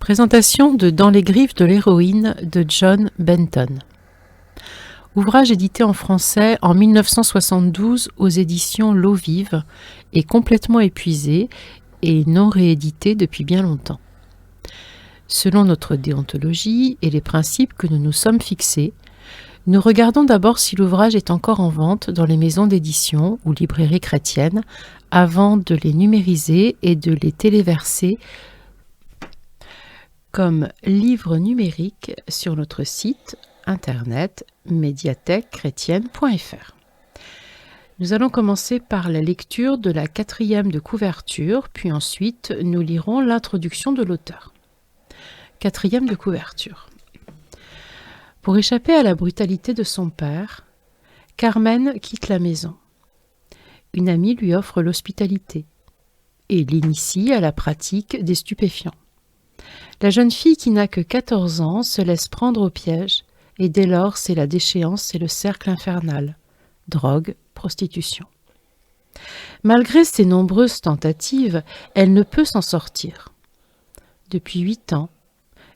Présentation de Dans les griffes de l'héroïne de John Benton. Ouvrage édité en français en 1972 aux éditions L'Eau Vive et complètement épuisé et non réédité depuis bien longtemps. Selon notre déontologie et les principes que nous nous sommes fixés, nous regardons d'abord si l'ouvrage est encore en vente dans les maisons d'édition ou librairies chrétiennes avant de les numériser et de les téléverser comme livre numérique sur notre site internet médiathèquechrétienne.fr. Nous allons commencer par la lecture de la 4e de couverture, puis ensuite nous lirons l'introduction de l'auteur. 4e de couverture. Pour échapper à la brutalité de son père, Carmen quitte la maison. Une amie lui offre l'hospitalité et l'initie à la pratique des stupéfiants. La jeune fille qui n'a que 14 ans se laisse prendre au piège et dès lors c'est la déchéance et le cercle infernal. Drogue, prostitution. Malgré ses nombreuses tentatives, elle ne peut s'en sortir. Depuis 8 ans,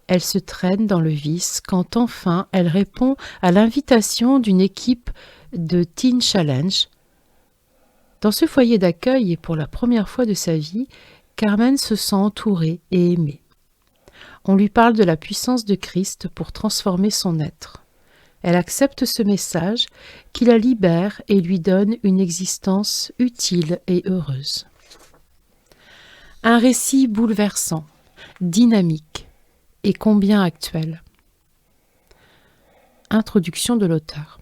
elle se traîne dans le vice quand enfin elle répond à l'invitation d'une équipe de Teen Challenge. Dans ce foyer d'accueil et pour la première fois de sa vie, Carmen se sent entourée et aimée. On lui parle de la puissance de Christ pour transformer son être. Elle accepte ce message qui la libère et lui donne une existence utile et heureuse. Un récit bouleversant, dynamique et combien actuel. Introduction de l'auteur.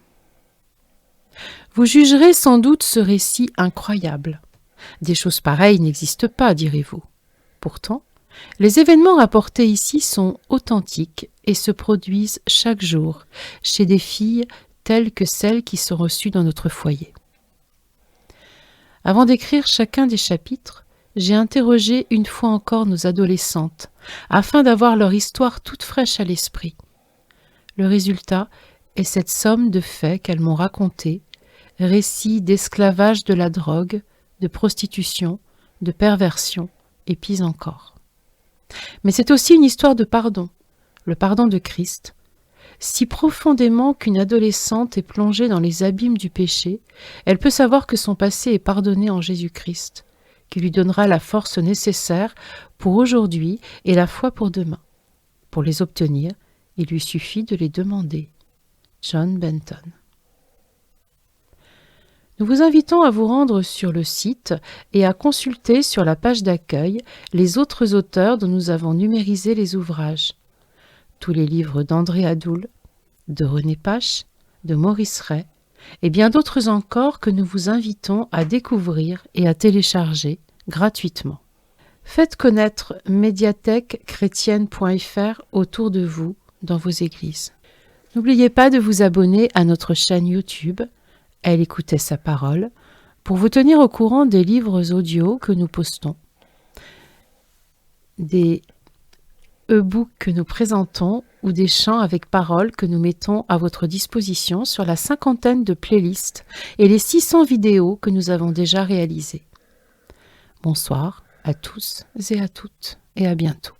Vous jugerez sans doute ce récit incroyable. Des choses pareilles n'existent pas, direz-vous. Pourtant, les événements rapportés ici sont authentiques et se produisent chaque jour chez des filles telles que celles qui sont reçues dans notre foyer. Avant d'écrire chacun des chapitres, j'ai interrogé une fois encore nos adolescentes afin d'avoir leur histoire toute fraîche à l'esprit. Le résultat est cette somme de faits qu'elles m'ont racontés, récits d'esclavage de la drogue, de prostitution, de perversion et pis encore. Mais c'est aussi une histoire de pardon, le pardon de Christ, si profondément qu'une adolescente est plongée dans les abîmes du péché, elle peut savoir que son passé est pardonné en Jésus-Christ, qui lui donnera la force nécessaire pour aujourd'hui et la foi pour demain. Pour les obtenir, il lui suffit de les demander. John Benton. Nous vous invitons à vous rendre sur le site et à consulter sur la page d'accueil les autres auteurs dont nous avons numérisé les ouvrages. Tous les livres d'André Adoul, de René Pache, de Maurice Ray et bien d'autres encore que nous vous invitons à découvrir et à télécharger gratuitement. Faites connaître médiathèquechrétienne.fr autour de vous dans vos églises. N'oubliez pas de vous abonner à notre chaîne YouTube Elle écoutait sa parole, pour vous tenir au courant des livres audio que nous postons, des e-books que nous présentons ou des chants avec paroles que nous mettons à votre disposition sur la 50aine de playlists et les 600 vidéos que nous avons déjà réalisées. Bonsoir à tous et à toutes et à bientôt.